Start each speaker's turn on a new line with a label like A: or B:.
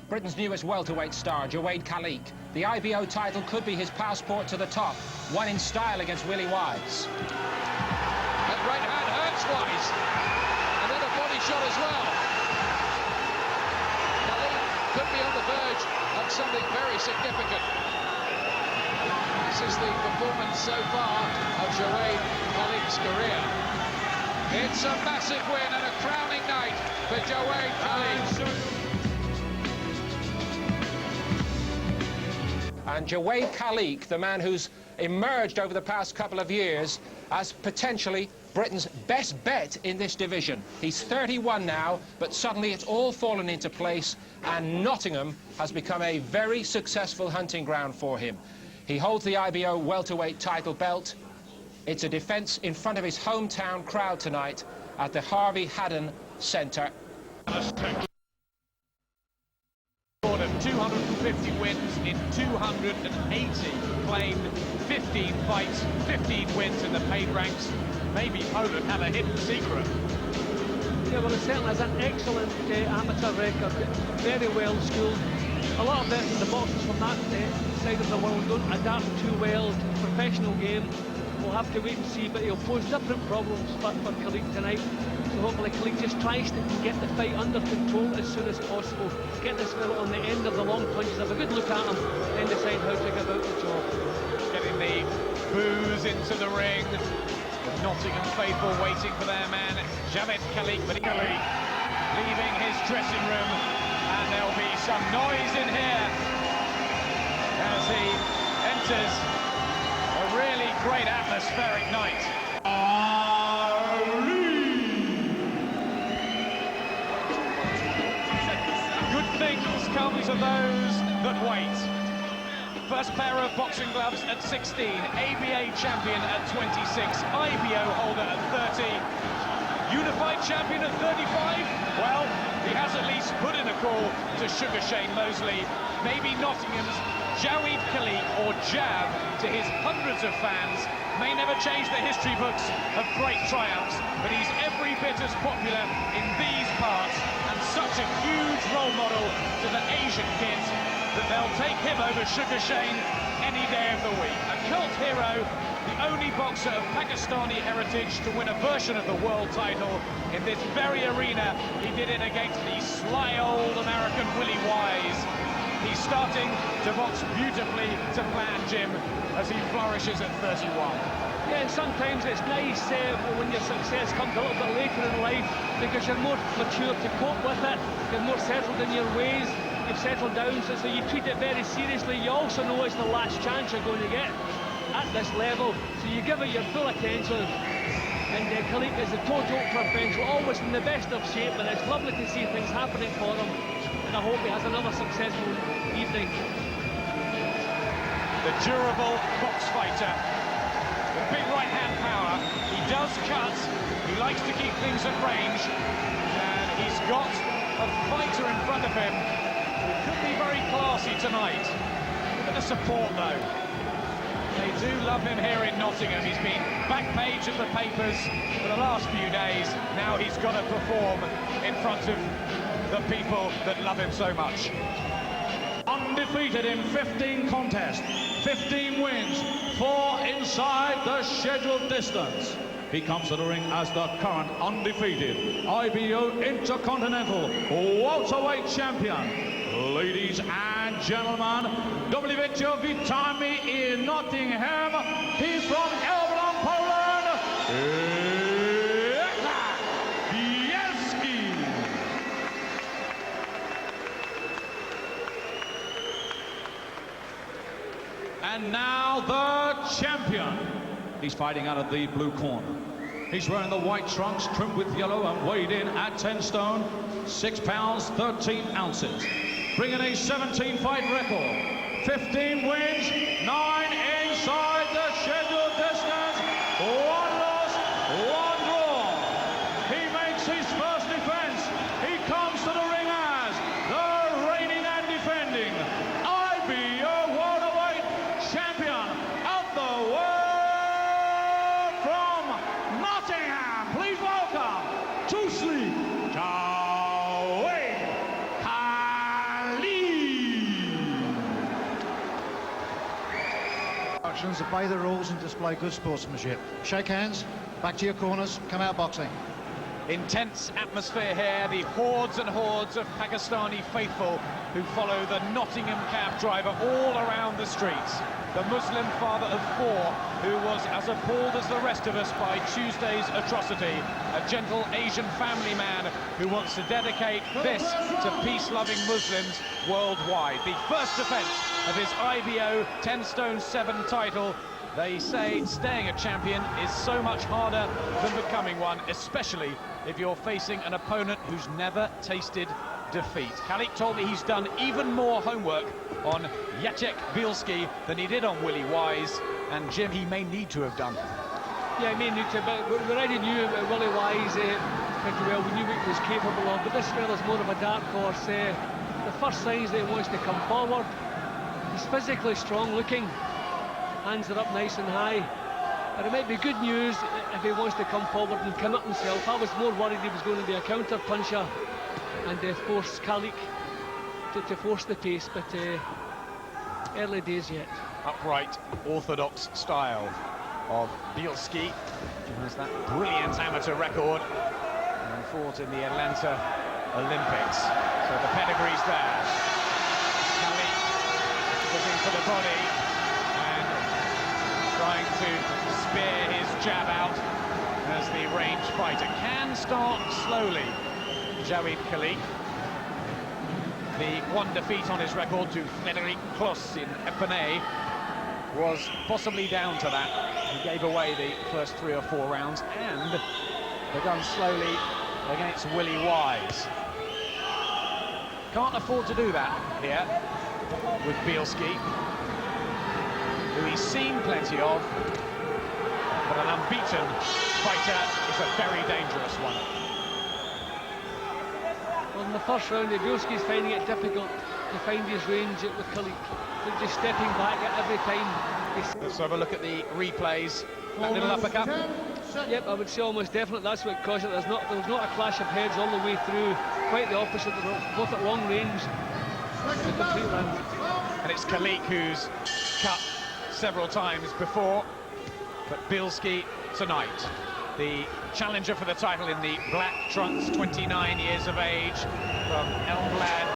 A: Britain's newest welterweight star, Jawaid Khaliq. The IBO title could be his passport to the top, won in style against Willie Wise.
B: That right hand hurts Wise, and then a body shot as well. Khaliq could be on the verge of something very significant. This is the performance so far of Jawaid Khaliq's career. It's a massive win and a crowning night for Jawaid Khaliq.
A: And Jawaid Khaliq, the man who's emerged over the past couple of years as potentially Britain's best bet in this division. He's 31 now, but suddenly it's all fallen into place, and Nottingham has become a very successful hunting ground for him. He holds the IBO welterweight title belt. It's a defence in front of his hometown crowd tonight at the Harvey Haddon Centre.
B: 250 wins in 280 claimed, 15 fights, 15 wins in the paid ranks. Maybe Poland have a hidden secret.
C: Yeah, well, it certainly has an excellent amateur record, very well schooled. A lot of the boxers from that side of the world don't adapt too well to the professional game. We'll have to wait and see, but he'll pose different problems for Khaliq tonight. So hopefully Khaliq just tries to get the fight under control as soon as possible. Get this fellow on the end of the long punches, have a good look at him, then decide how to go about the job.
B: Getting the boos into the ring. The Nottingham faithful waiting for their man, Jawaid Khaliq, but Khaliq leaving his dressing room. And there'll be some noise in here as he enters a really great atmospheric night. Good things come to those that wait. First pair of boxing gloves at 16, ABA champion at 26, IBO holder at 30, unified champion at 35. Well, he has at least put in a call to Sugar Shane Mosley. Maybe Nottingham's Jawaid Khaliq, or Jab, to his hundreds of fans, may never change the history books of great triumphs, but he's every bit as popular in these parts and such a huge role model to the Asian kids that they'll take him over Sugar Shane any day of the week. A cult hero, the only boxer of Pakistani heritage to win a version of the world title in this very arena. He did it against the sly old American Willie Wise. He's starting to box beautifully to plan, Jim, as he flourishes at 31.
C: Yeah, and sometimes it's nice when your success comes a little bit later in life, because you're more mature to cope with it, you're more settled in your ways, you've settled down, so you treat it very seriously. You also know it's the last chance you're going to get at this level, so you give it your full attention. And Khaliq is a total professional, always in the best of shape, and it's lovely to see things happening for him. And I hope he has another successful evening.
B: The durable box fighter with big right hand power. He does cut, he likes to keep things at range, and he's got a fighter in front of him who could be very classy tonight. Look at the support though. They do love him here in Nottingham. He's been back page of the papers for the last few days. Now he's got to perform in front of the people that love him so much.
D: Undefeated in 15 contests, 15 wins, 4 inside the scheduled distance. He comes to the ring as the current undefeated IBO Intercontinental welterweight champion. Ladies and gentlemen, WBO witamy in Nottingham. He's from Elbląg, Poland. Bielski. And now the champion. He's fighting out of the blue corner. He's wearing the white trunks trimmed with yellow and weighed in at 10 stone, 6 pounds, 13 ounces. Bringing a 17-fight record, 15 wins, 9 inside the scheduled distance, 1 loss, 1 draw. He makes his first defense. He comes to the ring as the reigning and defending IBO welterweight champion of the world from Nottingham. Please welcome to sleep, Jawaid Khaliq.
E: Instructions, obey the rules and display good sportsmanship. Shake hands, back to your corners, come out boxing.
B: Intense atmosphere here, the hordes and hordes of Pakistani faithful who follow the Nottingham cab driver all around the streets. The Muslim father of four who was as appalled as the rest of us by Tuesday's atrocity. A gentle Asian family man who wants to dedicate this to peace-loving Muslims worldwide. The first defence of his IBO 10 stone 7 title. They say staying a champion is so much harder than becoming one, especially if you're facing an opponent who's never tasted defeat. Khaliq told me he's done even more homework on Jacek Bielski than he did on Willie Wise, and Jim, he may need to have done.
C: Yeah, he may need to, but we already knew about Willie Wise pretty well. We knew what he was capable of, but this fella's more of a dark horse. The first signs that he wants to come forward. He's physically strong looking, hands are up nice and high, but it might be good news if he wants to come forward and commit himself. I was more worried he was going to be a counter puncher and force Khaliq to force the pace, but early days yet.
B: Upright, orthodox style of Bielski, who has that brilliant amateur record and fought in the Atlanta Olympics. So the pedigree's there. Khaliq looking for the body and trying to spear his jab out as the range fighter can start slowly. Jawaid Khaliq, the one defeat on his record to Frederic Kloss in Epinay was possibly down to that. He gave away the first 3 or 4 rounds and begun slowly against Willie Wise. Can't afford to do that here with Bielski, who he's seen plenty of, but an unbeaten fighter is a very dangerous one.
C: Well, in the first round, Bielski's finding it difficult to find his range with Khaliq. They're just stepping back at every time.
B: Let's have a look at the replays. That little uppercut.
C: Yep, I would say almost definitely that's what caused it. There was not a clash of heads all the way through. Quite the opposite. They were both at long range. The complete round.
B: And it's Khaliq who's cut several times before, but Bielski tonight, the challenger for the title in the black trunks, 29 years of age, from Elmblad